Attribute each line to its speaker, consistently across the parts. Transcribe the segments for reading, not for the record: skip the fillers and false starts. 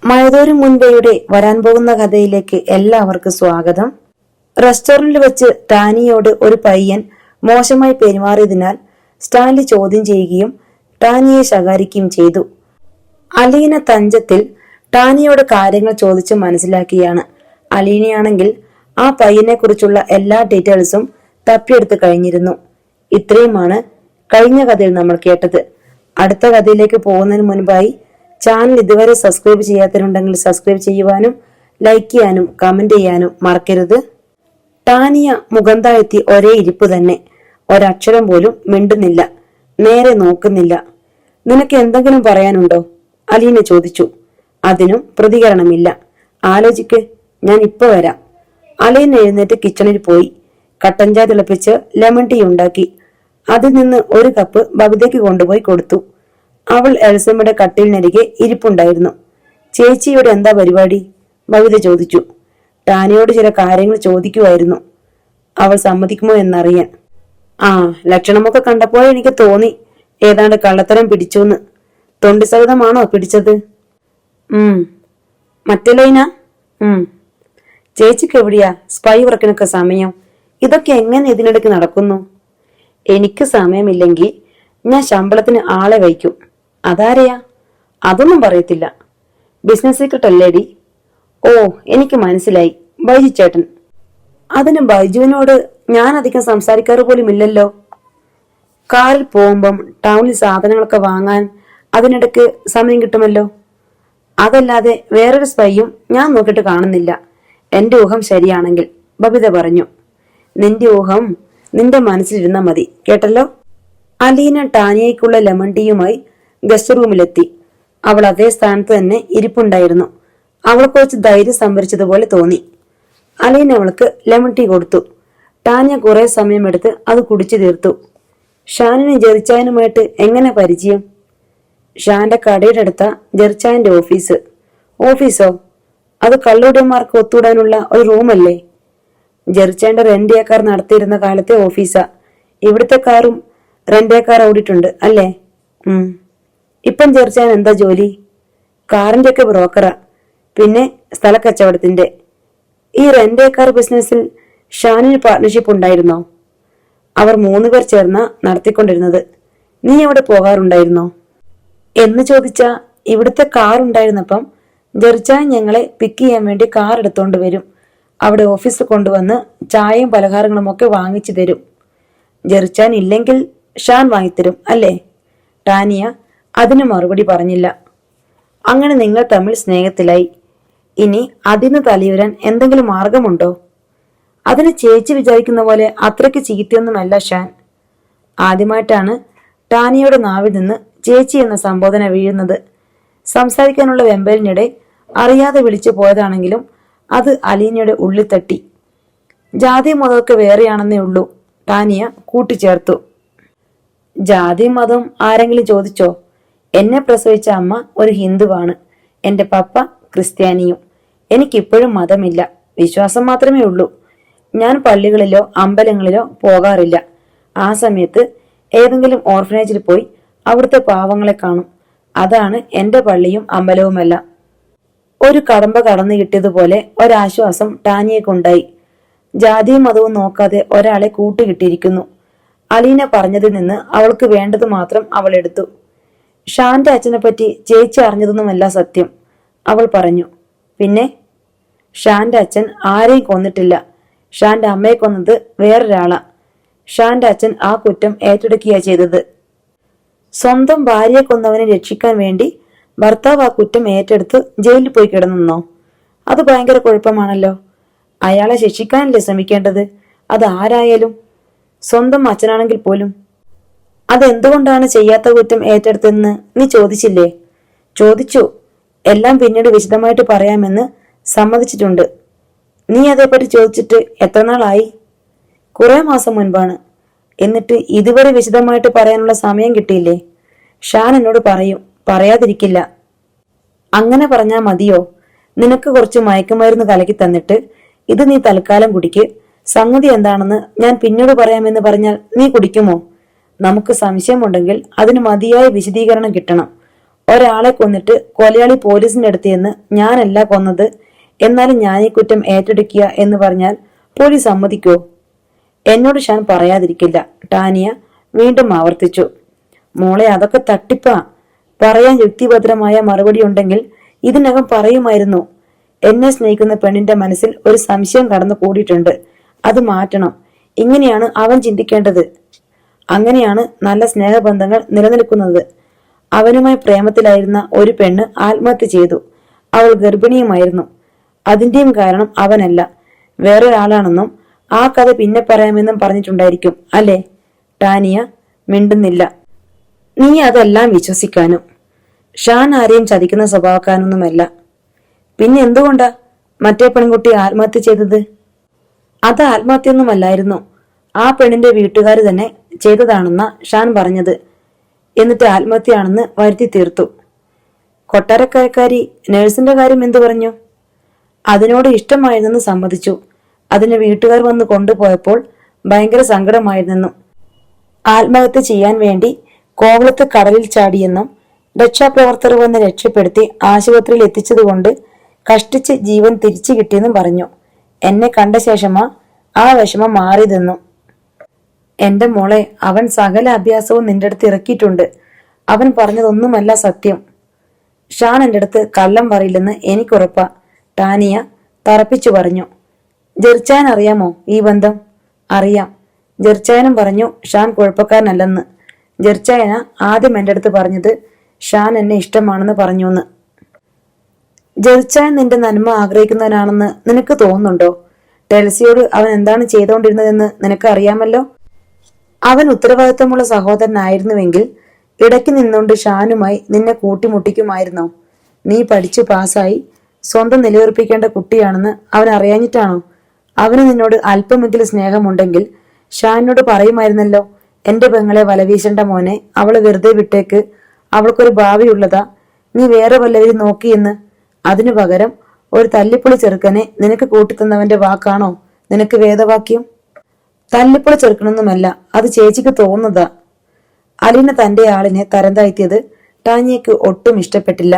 Speaker 1: മഴതോരും മുൻപയുടെ വരാൻ പോകുന്ന കഥയിലേക്ക് എല്ലാവർക്കും സ്വാഗതം. റെസ്റ്റോറന്റിൽ വെച്ച് ടാനിയോട് ഒരു പയ്യൻ മോശമായി പെരുമാറിയതിനാൽ സ്റ്റാൻലി ചോദ്യം ചെയ്യുകയും ടാനിയെ ശകാരിക്കുകയും ചെയ്തു. അലീന തഞ്ചത്തിൽ ടാനിയോട് കാര്യങ്ങൾ ചോദിച്ച് മനസ്സിലാക്കിയാണ്. അലീനയാണെങ്കിൽ ആ പയ്യനെ കുറിച്ചുള്ള എല്ലാ ഡീറ്റെയിൽസും തപ്പിയെടുത്ത് കഴിഞ്ഞിരുന്നു. ഇത്രയുമാണ് കഴിഞ്ഞ കഥയിൽ നമ്മൾ കേട്ടത്. അടുത്ത കഥയിലേക്ക് പോകുന്നതിന് മുൻപായി ചാനൽ ഇതുവരെ സബ്സ്ക്രൈബ് ചെയ്യാത്തവരുണ്ടെങ്കിൽ സബ്സ്ക്രൈബ് ചെയ്യുവാനും ലൈക്ക് ചെയ്യാനും കമന്റ് ചെയ്യാനും മറക്കരുത്. ടാനിയ മുഖം താഴ്ത്തി ഒരേ ഇരിപ്പ് തന്നെ. ഒരക്ഷരം പോലും മിണ്ടുന്നില്ല, നേരെ നോക്കുന്നില്ല. നിനക്ക് എന്തെങ്കിലും പറയാനുണ്ടോ? അലീന ചോദിച്ചു. അതിനും പ്രതികരണമില്ല. ആലോചിക്ക്, ഞാൻ ഇപ്പൊ വരാം. അലീന എഴുന്നേറ്റ് കിച്ചണിൽ പോയി കട്ടൻ ചായ തിളപ്പിച്ച് ലെമൺ ടീ ഉണ്ടാക്കി. അതിൽ നിന്ന് ഒരു കപ്പ് ബബിതയ്ക്ക് കൊണ്ടുപോയി കൊടുത്തു. അവൾ എൽസമ്മയുടെ കട്ടിലിനരികെ ഇരിപ്പുണ്ടായിരുന്നു. ചേച്ചിയോട് എന്താ പരിപാടി? ബബിത ചോദിച്ചു. ടാനിയോട് ചില കാര്യങ്ങൾ ചോദിക്കുമായിരുന്നു, അവൾ സമ്മതിക്കുമോ എന്നറിയാൻ. ആ, ലക്ഷണമൊക്കെ കണ്ടപ്പോൾ എനിക്ക് തോന്നി ഏതാണ്ട് കള്ളത്തരം പിടിച്ചോന്ന്. തൊണ്ടി സഹിതമാണോ പിടിച്ചത്? മറ്റേ ലൈന? ചേച്ചിക്ക് എവിടെയാ സ്പൈ വർക്കിനൊക്കെ സമയം? ഇതൊക്കെ എങ്ങനെ ഇതിനിടയ്ക്ക് നടക്കുന്നു? എനിക്ക് സമയമില്ലെങ്കിൽ ഞാൻ ശമ്പളത്തിന് ആളെ വയ്ക്കും. അതാരെയാ? അതൊന്നും പറയത്തില്ല. Business secret അല്ലേടി? ഓ, എനിക്ക് മനസ്സിലായി, ബൈജു ചേട്ടൻ. അതിന് ബൈജുവിനോട് ഞാൻ അധികം സംസാരിക്കാറ് പോലും ഇല്ലല്ലോ. കാറിൽ പോകുമ്പം ടൗണിൽ സാധനങ്ങളൊക്കെ വാങ്ങാൻ അതിനിടയ്ക്ക് സമയം കിട്ടുമല്ലോ. അതല്ലാതെ വേറൊരു സ്പൈയും ഞാൻ നോക്കിയിട്ട് കാണുന്നില്ല, എന്റെ ഊഹം ശരിയാണെങ്കിൽ, ബബിത പറഞ്ഞു. നിന്റെ ഊഹം നിന്റെ മനസ്സിലിരുന്നാ മതി, കേട്ടല്ലോ. അലീന ടാനിയയ്ക്കുള്ള ലെമൺ ടീയുമായി ഗസ്റ്റ് റൂമിലെത്തി. അവൾ അതേ സ്ഥാനത്ത് തന്നെ ഇരിപ്പുണ്ടായിരുന്നു. അവൾക്ക് കുറച്ച് ധൈര്യം സംഭരിച്ചതുപോലെ തോന്നി. അലീന അവൾക്ക് ലെമൺ ടീ കൊടുത്തു. ടാനിയ കുറെ സമയമെടുത്ത് അത് കുടിച്ചു തീർത്തു. ഷാനിന് ജെറിച്ചായനുമായിട്ട് എങ്ങനെ പരിചയം? ഷാന്റെ കടയുടെ അടുത്ത ജെറിച്ചായന്റെ ഓഫീസ്. ഓഫീസോ? അത് കള്ളുടിയന്മാർക്ക് ഒത്തുകൂടാനുള്ള ഒരു റൂമല്ലേ? ജെറിച്ചായന്റെ റെന്റിയക്കാർ നടത്തിയിരുന്ന കാലത്തെ ഓഫീസാ. ഇവിടുത്തെ കാറും റെന്റിയക്കാർ ഓടിയിട്ടുണ്ട് അല്ലേ? ഇപ്പം ജെറിച്ചായൻ എന്താ ജോലി? കാറിന്റെ ഒക്കെ ബ്രോക്കറാ, പിന്നെ സ്ഥലക്കച്ചവടത്തിന്റെ. ഈ റെന്റിയക്കാർ ബിസിനസ്സിൽ ഷാനിന് പാർട്ണർഷിപ്പ് ഉണ്ടായിരുന്നോ? അവർ 3 പേർ ചേർന്ന നടത്തിക്കൊണ്ടിരുന്നത്. നീ അവിടെ പോകാറുണ്ടായിരുന്നോ എന്ന് ചോദിച്ചാ, ഇവിടുത്തെ കാർ ഉണ്ടായിരുന്നപ്പം ജെറിച്ചായൻ ഞങ്ങളെ പിക്ക് ചെയ്യാൻ വേണ്ടി കാർ എടുത്തോണ്ട് വരും. അവിടെ ഓഫീസിൽ കൊണ്ടുവന്ന് ചായയും പലഹാരങ്ങളും ഒക്കെ വാങ്ങിച്ചു തരും. ജെറിച്ചാൻ ഇല്ലെങ്കിൽ ഷാൻ വാങ്ങിത്തരും അല്ലേ? ടാനിയ അതിന് മറുപടി പറഞ്ഞില്ല. അങ്ങനെ നിങ്ങൾ തമ്മിൽ സ്നേഹത്തിലായി. ഇനി അതിന് തലയുരാൻ എന്തെങ്കിലും മാർഗമുണ്ടോ? അതിന് ചേച്ചി വിചാരിക്കുന്ന പോലെ അത്രയ്ക്ക് ചീത്തയൊന്നുമല്ല ഷാൻ. ആദ്യമായിട്ടാണ് ടാനിയുടെ നാവിൽ നിന്ന് ചേച്ചി എന്ന സംബോധന വീഴുന്നത്. സംസാരിക്കാനുള്ള വെമ്പലിനിടെ അറിയാതെ വിളിച്ചു പോയതാണെങ്കിലും അത് അലീനയുടെ ഉള്ളിൽ തട്ടി. ജാതി മതമൊക്കെ വേറെയാണെന്നേ ഉള്ളൂ, ടാനിയ കൂട്ടിച്ചേർത്തു. ജാതി മതം ആരെങ്കിലും ചോദിച്ചോ? എന്നെ പ്രസവിച്ച അമ്മ ഒരു ഹിന്ദുവാണ്, എന്റെ പപ്പ ക്രിസ്ത്യാനിയും. എനിക്കിപ്പോഴും മതമില്ല, വിശ്വാസം മാത്രമേ ഉള്ളൂ. ഞാൻ പള്ളികളിലോ അമ്പലങ്ങളിലോ പോകാറില്ല. ആ സമയത്ത് ഏതെങ്കിലും ഓർഫനേജിൽ പോയി അവിടുത്തെ പാവങ്ങളെ കാണും. അതാണ് എന്റെ പള്ളിയും അമ്പലവുമെല്ലാം. ഒരു കടമ്പ കടന്നു കിട്ടിയതുപോലെ ഒരാശ്വാസം ടാനിയക്കുണ്ടായി. ജാതിയും മതവും നോക്കാതെ ഒരാളെ കൂട്ടുകിട്ടിയിരിക്കുന്നു. അലീന പറഞ്ഞതിൽ നിന്ന് അവൾക്ക് വേണ്ടത് മാത്രം അവൾ എടുത്തു. ഷാന്റെ അച്ഛനെ പറ്റി ചേച്ചി അറിഞ്ഞതൊന്നുമല്ല സത്യം, അവൾ പറഞ്ഞു. പിന്നെ? ഷാന്റെ അച്ഛൻ ആരെയും കൊന്നിട്ടില്ല. ഷാന്റെ അമ്മയെ കൊന്നത് വേറൊരാളാ. ഷാന്റെ അച്ഛൻ ആ കുറ്റം ഏറ്റെടുക്കുകയാ ചെയ്തത്. സ്വന്തം ഭാര്യയെ കൊന്നവനെ രക്ഷിക്കാൻ വേണ്ടി ഭർത്താവ് ആ കുറ്റം ഏറ്റെടുത്ത് ജയിലിൽ പോയി കിടന്നോ? അത് ഭയങ്കര കുഴപ്പമാണല്ലോ. അയാളെ ശിക്ഷിക്കാനല്ലേ ശ്രമിക്കേണ്ടത്, അത് ആരായാലും, സ്വന്തം അച്ഛനാണെങ്കിൽ പോലും. അതെന്തുകൊണ്ടാണ് ചെയ്യാത്ത കുറ്റം ഏറ്റെടുത്തെന്ന് നീ ചോദിച്ചില്ലേ? ചോദിച്ചു. എല്ലാം പിന്നീട് വിശദമായിട്ട് പറയാമെന്ന് സമ്മതിച്ചിട്ടുണ്ട്. നീ അതേപ്പറ്റി ചോദിച്ചിട്ട് എത്ര നാളായി? കുറെ മാസം മുൻപാണ്. എന്നിട്ട് ഇതുവരെ വിശദമായിട്ട് പറയാനുള്ള സമയം കിട്ടിയില്ലേ? ഷാൻ എന്നോട് പറയും, പറയാതിരിക്കില്ല. അങ്ങനെ പറഞ്ഞാ മതിയോ? നിനക്ക് കുറച്ച് മയക്കുമരുന്ന് കലക്കി തന്നിട്ട് ഇത് നീ തൽക്കാലം കുടിക്ക്, സംഗതി എന്താണെന്ന് ഞാൻ പിന്നീട് പറയാമെന്ന് പറഞ്ഞാൽ നീ കുടിക്കുമോ? നമുക്ക് സംശയമുണ്ടെങ്കിൽ അതിന് മതിയായ വിശദീകരണം കിട്ടണം. ഒരാളെ കൊന്നിട്ട് കൊലയാളി പോലീസിന്റെ അടുത്ത് എന്ന് ഞാനല്ല കൊന്നത്, എന്നാലും ഞാൻ ഈ കുറ്റം ഏറ്റെടുക്കുക എന്ന് പറഞ്ഞാൽ പോലീസ് സമ്മതിക്കോ? എന്നോട് ഷാൻ പറയാതിരിക്കില്ല, ടാനിയ വീണ്ടും ആവർത്തിച്ചു. മോളെ, അതൊക്കെ തട്ടിപ്പാ. പറയാൻ യുക്തിഭദ്രമായ മറുപടി ഉണ്ടെങ്കിൽ ഇതിനകം പറയുമായിരുന്നു. എന്നെ സ്നേഹിക്കുന്ന പെണ്ണിന്റെ മനസ്സിൽ ഒരു സംശയം കടന്നു കൂടിയിട്ടുണ്ട്. അത് മാറ്റണം. ഇങ്ങനെയാണ് അവൻ ചിന്തിക്കേണ്ടത്. അങ്ങനെയാണ് നല്ല സ്നേഹബന്ധങ്ങൾ നിലനിൽക്കുന്നത്. അവനുമായി പ്രേമത്തിലായിരുന്ന ഒരു പെണ്ണ് ആത്മഹത്യ ചെയ്തു. അവൾ ഗർഭിണിയുമായിരുന്നു. അതിന്റെയും കാരണം അവനല്ല, വേറൊരാളാണെന്നും ആ കഥ പിന്നെ പറയാമെന്നും പറഞ്ഞിട്ടുണ്ടായിരിക്കും അല്ലേ? ടാനിയ മിണ്ടുന്നില്ല. നീ അതെല്ലാം വിശ്വസിക്കാനും. ഷാൻ ആരെയും ചതിക്കുന്ന സ്വഭാവക്കാരനൊന്നുമല്ല. പിന്നെ എന്തുകൊണ്ടാ മറ്റേ പെൺകുട്ടി ആത്മഹത്യ ചെയ്തത്? അത് ആത്മഹത്യയൊന്നുമല്ലായിരുന്നു. ആ പെണ്ണിന്റെ വീട്ടുകാർ തന്നെ ചെയ്തതാണെന്ന ഷാൻ പറഞ്ഞത്. എന്നിട്ട് ആത്മഹത്യയാണെന്ന് വരുത്തി തീർത്തു. കൊട്ടാരക്കാരക്കാരി നഴ്സിന്റെ കാര്യം എന്തു പറഞ്ഞു? അതിനോട് ഇഷ്ടമായിരുന്നെന്ന് സമ്മതിച്ചു. അതിന് വീട്ടുകാർ വന്ന് കൊണ്ടുപോയപ്പോൾ ഭയങ്കര സങ്കടമായിരുന്നെന്നും ആത്മഹത്യ ചെയ്യാൻ വേണ്ടി കോവളത്ത് കടലിൽ ചാടിയെന്നും രക്ഷാപ്രവർത്തകർ വന്ന് രക്ഷപ്പെടുത്തി ആശുപത്രിയിൽ എത്തിച്ചതുകൊണ്ട് കഷ്ടിച്ച് ജീവൻ തിരിച്ചു കിട്ടിയെന്നും പറഞ്ഞു. എന്നെ കണ്ട ശേഷമാ ആ വിഷമം മാറിയതെന്നും. എന്റെ മോളെ, അവൻ സകല അഭ്യാസവും നിന്റെ അടുത്ത് ഇറക്കിയിട്ടുണ്ട്. അവൻ പറഞ്ഞതൊന്നുമല്ല സത്യം. ഷാൻ എന്റെ അടുത്ത് കള്ളം പറയില്ലെന്ന് എനിക്കുറപ്പാ, ടാനിയ തറപ്പിച്ചു പറഞ്ഞു. ജെർച്ചാൻ അറിയാമോ ഈ ബന്ധം? അറിയാം. ജെർച്ചായനും പറഞ്ഞു ഷാൻ കുഴപ്പക്കാരനല്ലെന്ന്. ജെർച്ചായന ആദ്യം എന്റെ അടുത്ത് പറഞ്ഞത് ഷാൻ എന്നെ ഇഷ്ടമാണെന്ന് പറഞ്ഞുവെന്ന്. ജെർച്ചായൻ നിന്റെ നന്മ ആഗ്രഹിക്കുന്നവനാണെന്ന് നിനക്ക് തോന്നുന്നുണ്ടോ? ടെൽസിയോട് അവൻ എന്താണ് ചെയ്തുകൊണ്ടിരുന്നതെന്ന് നിനക്ക് അറിയാമല്ലോ. അവൻ ഉത്തരവാദിത്തമുള്ള സഹോദരനായിരുന്നുവെങ്കിൽ ഇടയ്ക്ക് നിന്നുകൊണ്ട് ഷാനുമായി നിന്നെ കൂട്ടിമുട്ടിക്കുമായിരുന്നോ? നീ പഠിച്ചു പാസ്സായി സ്വന്തം നിലയുറപ്പിക്കേണ്ട കുട്ടിയാണെന്ന് അവൻ അറിയാഞ്ഞിട്ടാണോ? അവന് നിന്നോട് അല്പമെങ്കിലും സ്നേഹമുണ്ടെങ്കിൽ ഷാനിനോട് പറയുമായിരുന്നല്ലോ, എന്റെ പെങ്ങളെ വലവീശേണ്ട മോനെ, അവള് വെറുതെ വിട്ടേക്ക്, അവൾക്കൊരു ഭാവിയുള്ളതാ, നീ വേറെ വല്ലവരും നോക്കിയെന്ന്. അതിനു പകരം ഒരു തല്ലിപ്പൊളി ചെറുക്കനെ നിനക്ക് കൂട്ടിത്തന്നവന്റെ വാക്കാണോ നിനക്ക് വേദവാക്യം? തല്ലിപ്പൊളി ചെറുക്കണമൊന്നുമല്ല, അത് ചേച്ചിക്ക് തോന്നുന്നതാ. അലീന തന്റെ ആളിനെ തരം താഴ്ത്തിയത് ടാനിയക്ക് ഒട്ടും ഇഷ്ടപ്പെട്ടില്ല.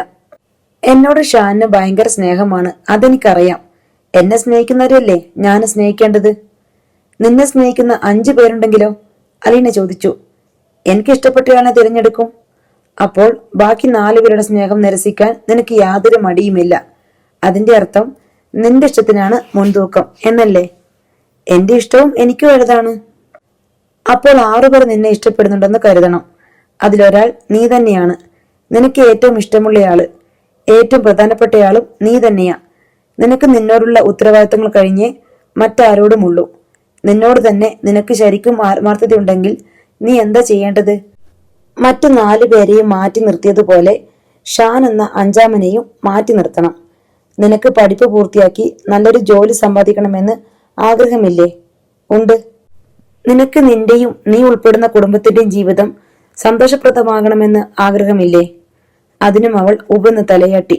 Speaker 1: എന്നോട് ഷാനിന് ഭയങ്കര സ്നേഹമാണ്, അതെനിക്കറിയാം. എന്നെ സ്നേഹിക്കുന്നവരല്ലേ ഞാൻ സ്നേഹിക്കേണ്ടത്. നിന്നെ സ്നേഹിക്കുന്ന 5 പേരുണ്ടെങ്കിലോ? അലീന ചോദിച്ചു. എനിക്ക് ഇഷ്ടപ്പെട്ടയാളെ തിരഞ്ഞെടുക്കും. അപ്പോൾ ബാക്കി 4 പേരുടെ സ്നേഹം നിരസിക്കാൻ നിനക്ക് യാതൊരു മടിയുമില്ല. അതിന്റെ അർത്ഥം നിന്റെ ഇഷ്ടത്തിനാണ് മുൻതൂക്കം എന്നല്ലേ? എന്റെ ഇഷ്ടവും എനിക്ക് വലുതാണ്. അപ്പോൾ 6 പേർ നിന്നെ ഇഷ്ടപ്പെടുന്നുണ്ടെന്ന് കരുതണം. അതിലൊരാൾ നീ തന്നെയാണ്. നിനക്ക് ഏറ്റവും ഇഷ്ടമുള്ളയാള്, ഏറ്റവും പ്രധാനപ്പെട്ടയാളും നീ തന്നെയാ. നിനക്ക് നിന്നോടുള്ള ഉത്തരവാദിത്തങ്ങൾ കഴിഞ്ഞേ മറ്റാരോടുമുള്ളൂ. നിന്നോട് തന്നെ നിനക്ക് ശരിക്കും ആത്മാർത്ഥതയുണ്ടെങ്കിൽ നീ എന്താ ചെയ്യേണ്ടത്? മറ്റു 4 പേരെയും മാറ്റി നിർത്തിയതുപോലെ ഷാൻ എന്ന 5-ാമനെയും മാറ്റി നിർത്തണം. നിനക്ക് പഠിപ്പ് പൂർത്തിയാക്കി നല്ലൊരു ജോലി സമ്പാദിക്കണമെന്ന് ആഗ്രഹമില്ലേ? ഉണ്ട്. നിനക്ക് നിന്റെയും നീ ഉൾപ്പെടുന്ന കുടുംബത്തിന്റെയും ജീവിതം സന്തോഷപ്രദമാകണമെന്ന് ആഗ്രഹമില്ലേ? അതിനും അവൾ ഉബന്ന് തലയാട്ടി.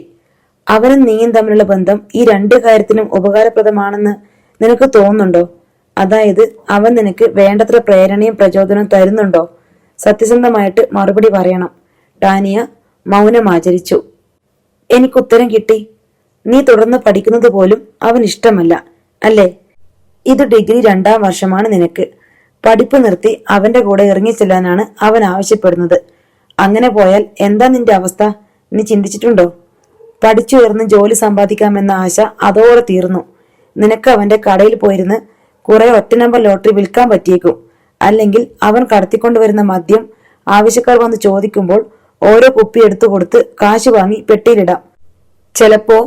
Speaker 1: അവനും നീയും തമ്മിലുള്ള ബന്ധം ഈ 2 കാര്യത്തിനും ഉപകാരപ്രദമാണെന്ന് നിനക്ക് തോന്നുന്നുണ്ടോ? അതായത് അവൻ നിനക്ക് വേണ്ടത്ര പ്രേരണയും പ്രചോദനവും തരുന്നുണ്ടോ? സത്യസന്ധമായിട്ട് മറുപടി പറയണം. ടാനിയ മൗനം ആചരിച്ചു. എനിക്ക് ഉത്തരം കിട്ടി. നീ തുടർന്ന് പഠിക്കുന്നത് പോലും അവൻ ഇഷ്ടമല്ല അല്ലേ? ഇത് ഡിഗ്രി 2-ാം വർഷമാണ് നിനക്ക്. പഠിപ്പ് നിർത്തി അവന്റെ കൂടെ ഇറങ്ങിച്ചെല്ലാനാണ് അവൻ ആവശ്യപ്പെടുന്നത്. അങ്ങനെ പോയാൽ എന്താ നിന്റെ അവസ്ഥ നീ ചിന്തിച്ചിട്ടുണ്ടോ? പഠിച്ചുയർന്ന് ജോലി സമ്പാദിക്കാമെന്ന ആശ അതോടെ തീർന്നു. നിനക്ക് അവന്റെ കടയിൽ പോയിരുന്ന് കുറെ 1 നമ്പർ ലോട്ടറി വിൽക്കാൻ പറ്റിയേക്കും. അല്ലെങ്കിൽ അവൻ കടത്തിക്കൊണ്ടുവരുന്ന മദ്യം ആവശ്യക്കാർ വന്ന് ചോദിക്കുമ്പോൾ ഓരോ കുപ്പി എടുത്തു കൊടുത്ത് കാശ് വാങ്ങി പെട്ടിയിലിടാം. ചിലപ്പോ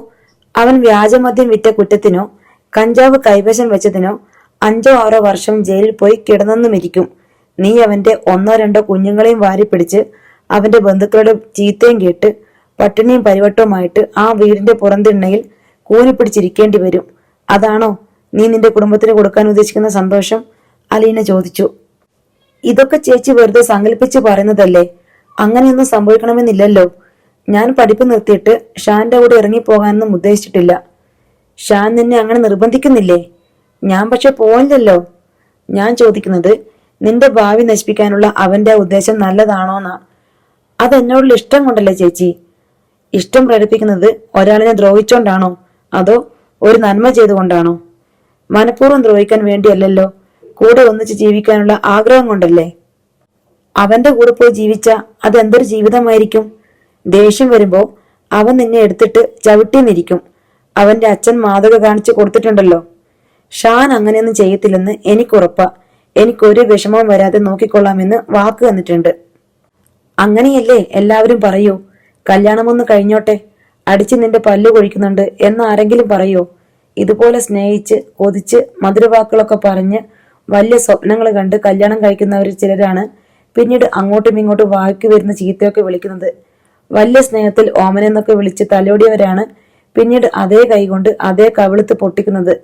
Speaker 1: അവൻ വ്യാജമദ്യം വിറ്റ കുറ്റത്തിനോ കഞ്ചാവ് കൈവശം വെച്ചതിനോ 5-6 വർഷം ജയിലിൽ പോയി കിടന്നെന്നുമിരിക്കും. നീ അവന്റെ 1-2 കുഞ്ഞുങ്ങളെയും വാരിപ്പിടിച്ച് അവന്റെ ബന്ധുക്കളുടെ ചീത്തയും കേട്ട് പട്ടിണിയും പരിവട്ടവുമായിട്ട് ആ വീടിന്റെ പുറന്തിണ്ണയിൽ കൂനിപ്പിടിച്ചിരിക്കേണ്ടി വരും. അതാണോ നീ നിന്റെ കുടുംബത്തിന് കൊടുക്കാൻ ഉദ്ദേശിക്കുന്ന സന്തോഷം? അലീന ചോദിച്ചു. ഇതൊക്കെ ചേച്ചി വെറുതെ സങ്കല്പിച്ച് പറയുന്നതല്ലേ. അങ്ങനെയൊന്നും സംഭവിക്കണമെന്നില്ലല്ലോ. ഞാൻ പഠിപ്പ് നിർത്തിയിട്ട് ഷാന്റെ കൂടെ ഇറങ്ങിപ്പോകാനൊന്നും ഉദ്ദേശിച്ചിട്ടില്ല. ഷാൻ നിന്നെ അങ്ങനെ നിർബന്ധിക്കുന്നില്ലേ? ഞാൻ പക്ഷെ പോയില്ലല്ലോ. ഞാൻ ചോദിക്കുന്നത് നിന്റെ ഭാവി നശിപ്പിക്കാനുള്ള അവന്റെ ഉദ്ദേശം നല്ലതാണോന്നാ. അതെന്നോടുള്ള ഇഷ്ടം കൊണ്ടല്ലേ ചേച്ചി. ഇഷ്ടം പ്രകടിപ്പിക്കുന്നത് ഒരാളിനെ ദ്രോഹിച്ചോണ്ടാണോ അതോ ഒരു നന്മ ചെയ്തുകൊണ്ടാണോ? മനഃപൂർവ്വം ദ്രോഹിക്കാൻ വേണ്ടിയല്ലല്ലോ, കൂടെ ഒന്നിച്ച് ജീവിക്കാനുള്ള ആഗ്രഹം കൊണ്ടല്ലേ. അവന്റെ കൂടെ പോയി ജീവിച്ച അതെന്തൊരു ജീവിതമായിരിക്കും. ദേഷ്യം വരുമ്പോ അവൻ നിന്നെ എടുത്തിട്ട് ചവിട്ടിന്നിരിക്കും. അവന്റെ അച്ഛൻ മാതൃക കാണിച്ചു കൊടുത്തിട്ടുണ്ടല്ലോ. ഷാൻ അങ്ങനെയൊന്നും ചെയ്യത്തില്ലെന്ന് എനിക്കുറപ്പാ. എനിക്കൊരു വിഷമവും വരാതെ നോക്കിക്കൊള്ളാമെന്ന് വാക്ക് തന്നിട്ടുണ്ട്. അങ്ങനെയല്ലേ എല്ലാവരും പറയൂ. കല്യാണമൊന്ന് കഴിഞ്ഞോട്ടെ, അടിച്ച് നിന്റെ പല്ലു കൊഴിക്കുന്നുണ്ട് എന്ന് ആരെങ്കിലും പറയോ? ഇതുപോലെ സ്നേഹിച്ച് കൊതിച്ച് മധുരവാക്കുകളൊക്കെ പറഞ്ഞ് വലിയ സ്വപ്നങ്ങൾ കണ്ട് കല്യാണം കഴിക്കുന്നവരിൽ ചിലരാണ് പിന്നീട് അങ്ങോട്ടും ഇങ്ങോട്ടും വായിക്ക് വരുന്ന ചീത്തയൊക്കെ വിളിക്കുന്നത്. വലിയ സ്നേഹത്തിൽ ഓമനെന്നൊക്കെ വിളിച്ച് തലോടിയവരാണ് പിന്നീട് അതേ കൈകൊണ്ട് അതേ കവിളുത്ത് പൊട്ടിക്കുന്നത്.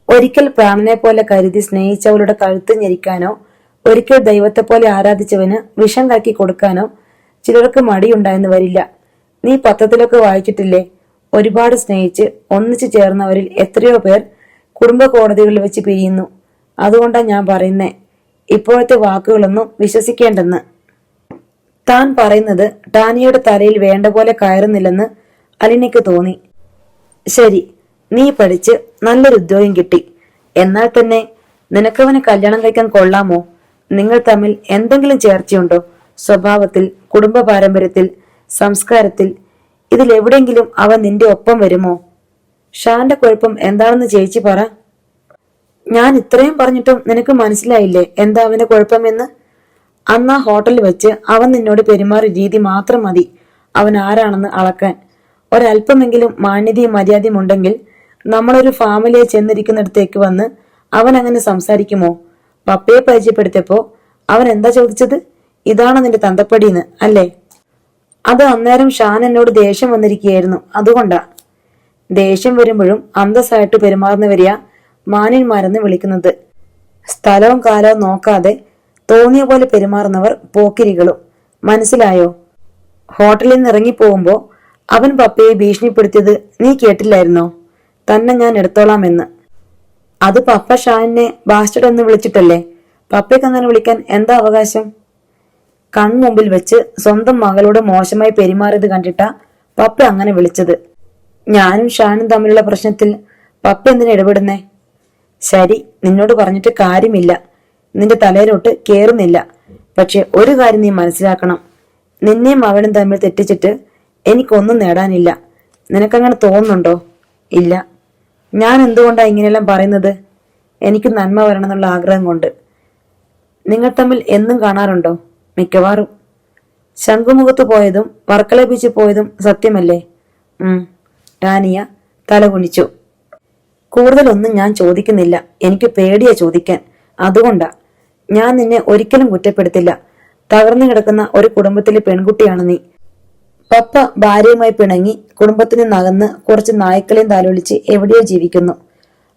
Speaker 1: ഒരിക്കൽ പ്രാണനെ പോലെ കരുതി സ്നേഹിച്ചവളുടെ കഴുത്ത് ഞെരിക്കാനോ ഒരിക്കൽ ദൈവത്തെ പോലെ ആരാധിച്ചവന് വിഷം കലക്കി കൊടുക്കാനോ ചിലർക്ക് മടിയുണ്ടായെന്ന് വരില്ല. നീ പത്രത്തിലൊക്കെ വായിച്ചിട്ടില്ലേ, ഒരുപാട് സ്നേഹിച്ച് ഒന്നിച്ചു ചേർന്നവരിൽ എത്രയോ പേർ കുടുംബ കോടതികളിൽ വെച്ച് പിരിയുന്നു. അതുകൊണ്ടാ ഞാൻ പറയുന്നേ, ഇപ്പോഴത്തെ വാക്കുകളൊന്നും വിശ്വസിക്കേണ്ടെന്ന്. താൻ പറയുന്നത് ടാനിയുടെ തലയിൽ വേണ്ട പോലെ കയറുന്നില്ലെന്ന് അലിനയ്ക്ക് തോന്നി. ശരി, നീ പഠിച്ച് നല്ലൊരു ഉദ്യോഗം കിട്ടി. എന്നാൽ തന്നെ നിനക്കവനെ കല്യാണം കഴിക്കാൻ കൊള്ളാമോ? നിങ്ങൾ തമ്മിൽ എന്തെങ്കിലും ചേർച്ചയുണ്ടോ? സ്വഭാവത്തിൽ, കുടുംബ പാരമ്പര്യത്തിൽ, സംസ്കാരത്തിൽ? ഇതിലെവിടെയെങ്കിലും അവൻ നിന്റെ ഒപ്പം വരുമോ? ഷാന്റെ കുഴപ്പം എന്താണെന്ന് ചേച്ചി പറ. ഞാൻ ഇത്രയും പറഞ്ഞിട്ടും നിനക്ക് മനസ്സിലായില്ലേ എന്താ അവന്റെ കുഴപ്പമെന്ന്? അന്ന് ആ ഹോട്ടലിൽ വെച്ച് അവൻ നിന്നോട് പെരുമാറിയ രീതി മാത്രം മതി അവൻ ആരാണെന്ന് അളക്കാൻ. ഒരല്പമെങ്കിലും മാന്യതയും മര്യാദയും ഉണ്ടെങ്കിൽ നമ്മളൊരു ഫാമിലിയെ ചെന്നിരിക്കുന്നിടത്തേക്ക് വന്ന് അവൻ അങ്ങനെ സംസാരിക്കുമോ? പപ്പയെ പരിചയപ്പെടുത്തിയപ്പോ അവൻ എന്താ ചോദിച്ചത്? ഇതാണ് നിന്റെ തന്തപ്പടിന്ന് അല്ലേ? അത് അന്നേരം ഷാൻ എന്നോട് ദേഷ്യം വന്നിരിക്കുകയായിരുന്നു, അതുകൊണ്ടാ. ദേഷ്യം വരുമ്പോഴും അന്തസ്സായിട്ട് പെരുമാറുന്നവരെയാ മാന്യന്മാരെന്ന് വിളിക്കുന്നത്. സ്ഥലവും കാലവും നോക്കാതെ തോന്നിയ പോലെ പെരുമാറുന്നവർ പോക്കിരികളും. മനസ്സിലായോ? ഹോട്ടലിൽ നിന്ന് ഇറങ്ങിപ്പോകുമ്പോ അവൻ പപ്പയെ ഭീഷണിപ്പെടുത്തിയത് നീ കേട്ടില്ലായിരുന്നോ? തന്നെ ഞാൻ എടുത്തോളാമെന്ന്. അത് പപ്പ ഷാനിനെ ബാസ്റ്റഡ് എന്ന് വിളിച്ചിട്ടല്ലേ. പപ്പയ്ക്ക് അങ്ങനെ വിളിക്കാൻ എന്താ അവകാശം? കൺമുമ്പിൽ വെച്ച് സ്വന്തം മകളോട് മോശമായി പെരുമാറിയത് കണ്ടിട്ടാ പപ്പ അങ്ങനെ വിളിച്ചത്. ഞാനും ഷാനും തമ്മിലുള്ള പ്രശ്നത്തിൽ പപ്പ എന്തിനാ ഇടപെടുന്നേ? ശരി, നിന്നോട് പറഞ്ഞിട്ട് കാര്യമില്ല, നിന്റെ തലയിലോട്ട് കേറുന്നില്ല. പക്ഷെ ഒരു കാര്യം നീ മനസ്സിലാക്കണം, നിന്നെയും അവനും തമ്മിൽ തെറ്റിച്ചിട്ട് എനിക്കൊന്നും നേടാനില്ല. നിനക്കങ്ങനെ തോന്നുന്നുണ്ടോ? ഇല്ല. ഞാൻ എന്തുകൊണ്ടാ ഇങ്ങനെയെല്ലാം പറയുന്നത്? എനിക്ക് നന്മ വരണമെന്നുള്ള ആഗ്രഹം കൊണ്ട്. നിങ്ങൾ തമ്മിൽ എന്നും കാണാറുണ്ടോ? മിക്കവാറും. ശംഖുമുഖത്ത് പോയതും വർക്കല ബീച്ചിൽ പോയതും സത്യമല്ലേ? ടാനിയ തലകുനിച്ചു. കൂടുതലൊന്നും ഞാൻ ചോദിക്കുന്നില്ല, എനിക്ക് പേടിയാ ചോദിക്കാൻ. അതുകൊണ്ടാ. ഞാൻ നിന്നെ ഒരിക്കലും കുറ്റപ്പെടുത്തില്ല. തകർന്നു കിടക്കുന്ന ഒരു കുടുംബത്തിലെ പെൺകുട്ടിയാണ് നീ. പപ്പ ഭാര്യയുമായി പിണങ്ങി കുടുംബത്തിന് നകന്ന് കുറച്ച് നായ്ക്കളെയും താലോലിച്ച് എവിടെയോ ജീവിക്കുന്നു.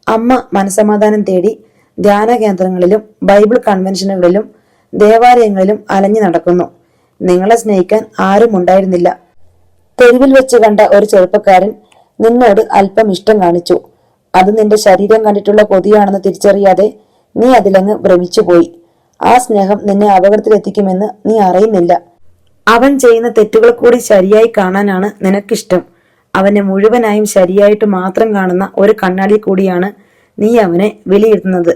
Speaker 1: അമ്മ മനസമാധാനം തേടി ധ്യാന കേന്ദ്രങ്ങളിലും ബൈബിൾ കൺവെൻഷനുകളിലും ദേവാലയങ്ങളിലും അലഞ്ഞു നടക്കുന്നു. നിങ്ങളെ സ്നേഹിക്കാൻ ആരും ഉണ്ടായിരുന്നില്ല. തെരുവിൽ വെച്ച് കണ്ട ഒരു ചെറുപ്പക്കാരൻ നിന്നോട് അല്പം ഇഷ്ടം കാണിച്ചു. അത് നിന്റെ ശരീരം കണ്ടിട്ടുള്ള കൊതിയാണെന്ന് തിരിച്ചറിയാതെ നീ അതിലങ്ങ് ഭ്രമിച്ചുപോയി. ആ സ്നേഹം നിന്നെ അപകടത്തിലെത്തിക്കുമെന്ന് നീ അറിയുന്നില്ല. അവൻ ചെയ്യുന്ന തെറ്റുകൾ കൂടി ശരിയായി കാണാനാണ് നിനക്കിഷ്ടം. അവനെ മുഴുവനായും ശരിയായിട്ട് മാത്രം കാണുന്ന ഒരു കണ്ണാടി കൂടിയാണ് നീ അവനെ വിലയിരുത്തുന്നത്.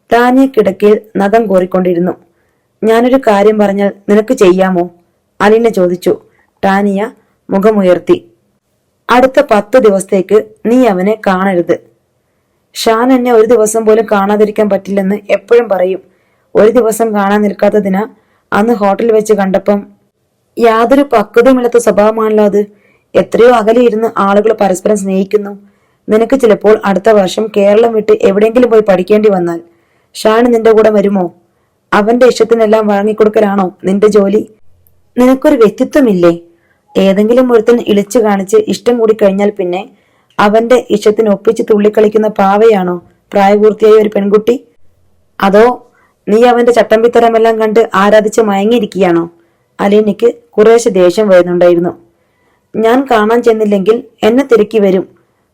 Speaker 1: ടാനിയ കിടക്കയിൽ നഖം കോറിക്കൊണ്ടിരുന്നു. ഞാനൊരു കാര്യം പറഞ്ഞാൽ നിനക്ക് ചെയ്യാമോ? അലീന ചോദിച്ചു. ടാനിയ മുഖമുയർത്തി. അടുത്ത 10 ദിവസത്തേക്ക് നീ അവനെ കാണരുത്. ഷാൻ എന്നെ ഒരു ദിവസം പോലും കാണാതിരിക്കാൻ പറ്റില്ലെന്ന് എപ്പോഴും പറയും. ഒരു ദിവസം കാണാൻ നിൽക്കാത്തതിനാ അന്ന് ഹോട്ടലിൽ വെച്ച് കണ്ടപ്പം. യാതൊരു പക്വതയുമില്ലാത്ത സ്വഭാവമാണല്ലോ അത്. എത്രയോ അകലെ ഇരുന്ന് ആളുകൾ പരസ്പരം സ്നേഹിക്കുന്നു. നിനക്ക് ചിലപ്പോൾ അടുത്ത വർഷം കേരളം വിട്ട് എവിടെയെങ്കിലും പോയി പഠിക്കേണ്ടി വന്നാൽ ഷാൻ നിന്റെ കൂടെ വരുമോ? അവന്റെ ഇഷ്ടത്തിനെല്ലാം വഴങ്ങിക്കൊടുക്കലാണോ നിന്റെ ജോലി? നിനക്കൊരു വ്യക്തിത്വമില്ലേ? ഏതെങ്കിലും ഒരുത്തൻ ഇളിച്ചു കാണിച്ച് ഇഷ്ടം കൂടി കഴിഞ്ഞാൽ പിന്നെ അവന്റെ ഇഷ്ടത്തിന് ഒപ്പിച്ച് തുള്ളിക്കളിക്കുന്ന പാവയാണോ പ്രായപൂർത്തിയായ ഒരു പെൺകുട്ടി? അതോ നീ അവന്റെ ചട്ടമ്പിത്തരമെല്ലാം കണ്ട് ആരാധിച്ച് മയങ്ങിയിരിക്കുകയാണോ? അലീനയ്ക്ക് കുറേശ്ശെ ദേഷ്യം വരുന്നുണ്ടായിരുന്നു. ഞാൻ കാണാൻ ചെന്നില്ലെങ്കിൽ എന്നെ തിരക്കി വരും,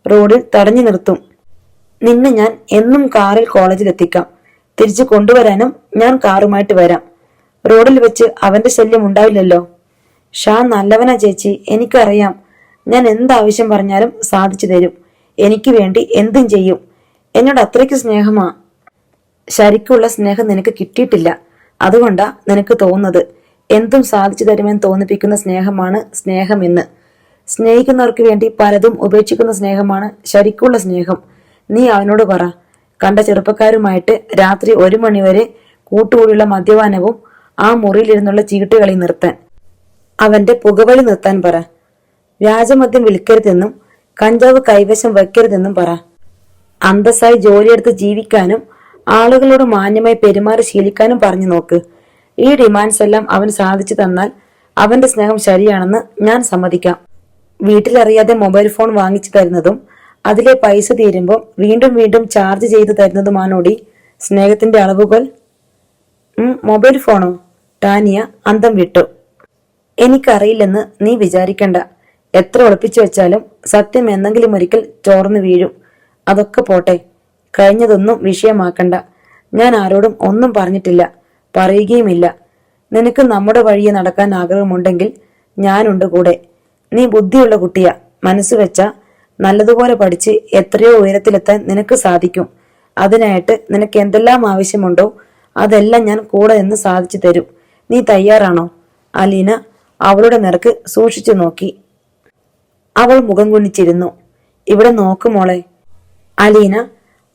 Speaker 1: റോഡിൽ തടഞ്ഞു നിർത്തും. നിന്നെ ഞാൻ എന്നും കാറിൽ കോളേജിലെത്തിക്കാം. തിരിച്ചു കൊണ്ടുവരാനും ഞാൻ കാറുമായിട്ട് വരാം. റോഡിൽ വെച്ച് അവന്റെ ശല്യം ഉണ്ടാവില്ലല്ലോ. ഷാൻ നല്ലവനാ ചേച്ചി, എനിക്കറിയാം. ഞാൻ എന്താവശ്യം പറഞ്ഞാലും സാധിച്ചു തരും. എനിക്ക് വേണ്ടി എന്തും ചെയ്യും. എന്നോട് അത്രയ്ക്ക് സ്നേഹമാ. ശരിക്കുള്ള സ്നേഹം നിനക്ക് കിട്ടിയിട്ടില്ല. അതുകൊണ്ടാ നിനക്ക് തോന്നുന്നത് എന്തും സാധിച്ചു തരുമെന്ന് തോന്നിപ്പിക്കുന്ന സ്നേഹമാണ് സ്നേഹമെന്ന്. സ്നേഹിക്കുന്നവർക്ക് വേണ്ടി പലതും ഉപേക്ഷിക്കുന്ന സ്നേഹമാണ് ശരിക്കുള്ള സ്നേഹം. നീ അവനോട് പറ, കണ്ട ചെറുപ്പക്കാരുമായിട്ട് രാത്രി 1 മണിവരെ കൂട്ടുകൂടിയുള്ള മദ്യപാനവും ആ മുറിയിലിരുന്നുള്ള ചീട്ടുകളി നിർത്താൻ, അവന്റെ പുകവലി നിർത്താൻ പറ. വ്യാജമദ്യം വിൽക്കരുതെന്നും കഞ്ചാവ് കൈവശം വെക്കരുതെന്നും പറ. അന്തസ്സായി ജോലിയെടുത്ത് ജീവിക്കാനും ആളുകളോട് മാന്യമായി പെരുമാറി ശീലിക്കാനും പറഞ്ഞു നോക്ക്. ഈ ഡിമാൻഡ്സ് എല്ലാം അവൻ സാധിച്ചു തന്നാൽ അവന്റെ സ്നേഹം ശരിയാണെന്ന് ഞാൻ സമ്മതിക്കാം. വീട്ടിലറിയാതെ മൊബൈൽ ഫോൺ വാങ്ങിച്ചു തരുന്നതും അതിലെ പൈസ തീരുമ്പോൾ വീണ്ടും വീണ്ടും ചാർജ് ചെയ്തു തരുന്നതുമാണോടി സ്നേഹത്തിന്റെ അളവുകൾ? മൊബൈൽ ഫോണോ? ടാനിയ അന്തം വിട്ടു. എനിക്കറിയില്ലെന്ന് നീ വിചാരിക്കണ്ട. എത്ര ഒളിപ്പിച്ചു വെച്ചാലും സത്യം എന്തെങ്കിലും ഒരിക്കൽ ചോർന്നു വീഴും. അതൊക്കെ പോട്ടെ, കഴിഞ്ഞതൊന്നും വിഷയമാക്കണ്ട. ഞാൻ ആരോടും ഒന്നും പറഞ്ഞിട്ടില്ല, പറയുകയുമില്ല. നിനക്ക് നമ്മുടെ വഴിയെ നടക്കാൻ ആഗ്രഹമുണ്ടെങ്കിൽ ഞാനുണ്ട് കൂടെ. നീ ബുദ്ധിയുള്ള കുട്ടിയാ. മനസ്സ് വെച്ച നല്ലതുപോലെ പഠിച്ച് എത്രയോ ഉയരത്തിലെത്താൻ നിനക്ക് സാധിക്കും. അതിനായിട്ട് നിനക്ക് എന്തെല്ലാം ആവശ്യമുണ്ടോ അതെല്ലാം ഞാൻ കൂടെ നിന്ന് സാധിച്ചു തരും. നീ തയ്യാറാണോ? അലീന അവളുടെ നേർക്ക് സൂക്ഷിച്ചു നോക്കി. അവൾ മുഖം കുനിച്ചിരുന്നു. ഇവിടെ നോക്ക് മോളെ. അലീന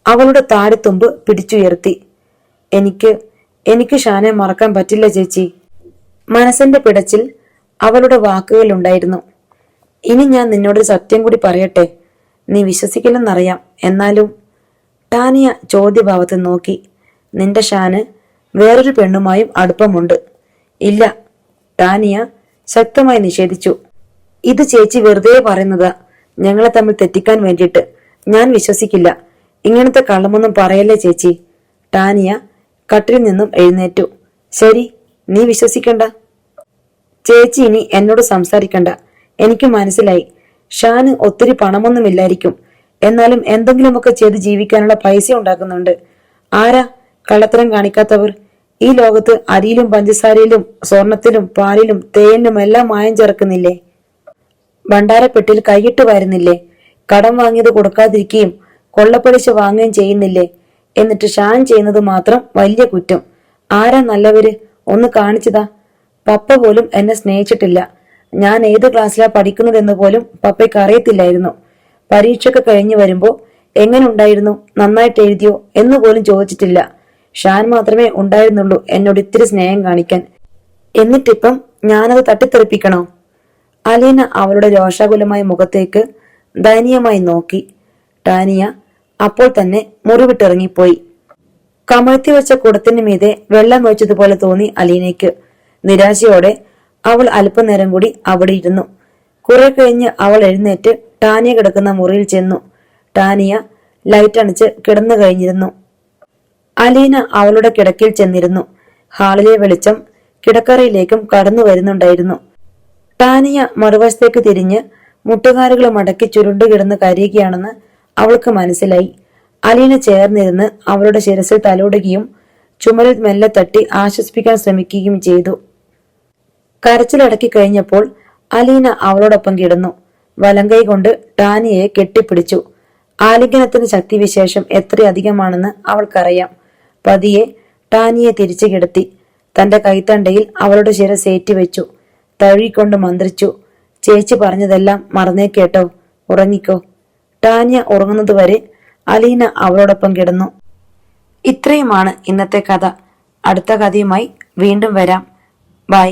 Speaker 1: അവളുടെ താടിത്തുമ്പ് പിടിച്ചുയർത്തി. എനിക്ക് ഷാനെ മറക്കാൻ പറ്റില്ല ചേച്ചി. മനസ്സിന്റെ പിടച്ചിൽ അവളുടെ വാക്കുകളിലുണ്ടായിരുന്നു. ഇനി ഞാൻ നിന്നോടൊരു സത്യം കൂടി പറയട്ടെ. നീ വിശ്വസിക്കില്ലെന്നറിയാം, എന്നാലും. ടാനിയ ചോദ്യഭാവത്തിൽ നോക്കി. നിന്റെ ഷാന് വേറൊരു പെണ്ണുമായും അടുപ്പമുണ്ട്? ഇല്ല, ടാനിയ ശക്തമായി നിഷേധിച്ചു. ഇത് ചേച്ചി വെറുതെ പറയുന്നതാ, ഞങ്ങളെ തമ്മിൽ തെറ്റിക്കാൻ വേണ്ടിയിട്ട്. ഞാൻ വിശ്വസിക്കില്ല. ഇങ്ങനത്തെ കള്ളമൊന്നും പറയല്ലേ ചേച്ചി. ടാനിയ കട്ടിലിൽ നിന്നും എഴുന്നേറ്റു. ശരി, നീ വിശ്വസിക്കണ്ട. ചേച്ചി ഇനി എന്നോട് സംസാരിക്കണ്ട. എനിക്ക് മനസ്സിലായി. ഷാന് ഒത്തിരി പണമൊന്നുമില്ലായിരിക്കും, എന്നാലും എന്തെങ്കിലുമൊക്കെ ചെയ്ത് ജീവിക്കാനുള്ള പൈസ ഉണ്ടാക്കുന്നുണ്ട്. ആരാ കള്ളത്തരം കാണിക്കാത്തവർ? ഈ ലോകത്ത് അരിയിലും പഞ്ചസാരയിലും സ്വർണത്തിലും പാലിലും തേനിലും എല്ലാം മായം ചേർക്കുന്നില്ലേ? ഭണ്ഡാരപ്പെട്ടിൽ കൈയിട്ട് വരുന്നില്ലേ? കടം വാങ്ങിയത് കൊടുക്കാതിരിക്കുകയും കൊള്ളപ്പലിശ വാങ്ങുകയും ചെയ്യുന്നില്ലേ? എന്നിട്ട് ഷാൻ ചെയ്യുന്നത് മാത്രം വലിയ കുറ്റം. ആരാ നല്ലവര്? ഒന്ന് കാണിച്ചതാ. പപ്പ പോലും എന്നെ സ്നേഹിച്ചിട്ടില്ല. ഞാൻ ഏത് ക്ലാസ്സിലാ പഠിക്കുന്നതെന്ന് പോലും പപ്പയ്ക്ക് അറിയത്തില്ലായിരുന്നു. പരീക്ഷയൊക്കെ കഴിഞ്ഞു വരുമ്പോ എങ്ങനെ ഉണ്ടായിരുന്നു, നന്നായിട്ട് എഴുതിയോ എന്ന് പോലും ചോദിച്ചിട്ടില്ല. ഷാൻ മാത്രമേ ഉണ്ടായിരുന്നുള്ളൂ എന്നോട് ഇത്തിരി സ്നേഹം കാണിക്കാൻ. എന്നിട്ടിപ്പം ഞാനത് തട്ടിത്തെറിപ്പിക്കണോ? അലീന അവളുടെ രോഷാകുലമായ മുഖത്തേക്ക് ദയനീയമായി നോക്കി. ടാനിയ അപ്പോൾ തന്നെ മുറിവിട്ടിറങ്ങിപ്പോയി. കമഴ്ത്തി വെച്ച കുടത്തിന് മീതെ വെള്ളം വെച്ചതുപോലെ തോന്നി അലീനയ്ക്ക്. നിരാശയോടെ അവൾ അല്പനേരം കൂടി അവിടെ ഇരുന്നു. കുറെ കഴിഞ്ഞ് അവൾ എഴുന്നേറ്റ് ടാനിയ കിടക്കുന്ന മുറിയിൽ ചെന്നു. ടാനിയ ലൈറ്റ് അണിച്ച് കിടന്നു കഴിഞ്ഞിരുന്നു. അലീന അവളുടെ കിടക്കയിൽ ചെന്നിരുന്നു. ഹാളിലെ വെളിച്ചം കിടക്കറയിലേക്കും കടന്നു വരുന്നുണ്ടായിരുന്നു. ടാനിയ മറുവശത്തേക്ക് തിരിഞ്ഞ് മുട്ടുകാലുകൾ മടക്കി ചുരുണ്ടുകിടന്ന് കരയുകയാണെന്ന് അവൾക്ക് മനസ്സിലായി. അലീന ചേർന്നിരുന്ന് അവളുടെ ശിരസിൽ തലോടുകയും ചുമലിൽ മെല്ലെ തട്ടി ആശ്വസിപ്പിക്കാൻ ശ്രമിക്കുകയും ചെയ്തു. കരച്ചിലടക്കി കഴിഞ്ഞപ്പോൾ അലീന അവളോടൊപ്പം കിടന്നു. വലങ്കൈ കൊണ്ട് ടാനിയയെ കെട്ടിപ്പിടിച്ചു. ആലിംഗനത്തിന് ശക്തിവിശേഷം എത്രയധികമാണെന്ന് അവൾക്കറിയാം. പതിയെ ടാനിയെ തിരിച്ചു കിടത്തി. തന്റെ കൈത്തണ്ടയിൽ അവളുടെ ശിരസ് ഏറ്റിവെച്ചു. തഴുകിക്കൊണ്ട് മന്ത്രിച്ചു. ചേച്ചി പറഞ്ഞതെല്ലാം മറന്നേ കേട്ടോ, ഉറങ്ങിക്കോ. ടാനിയ ഉറങ്ങുന്നതുവരെ അലീന അവളോടൊപ്പം കിടന്നു. ഇത്രയുമാണ് ഇന്നത്തെ കഥ. അടുത്ത കഥയുമായി വീണ്ടും വരാം. ബൈ.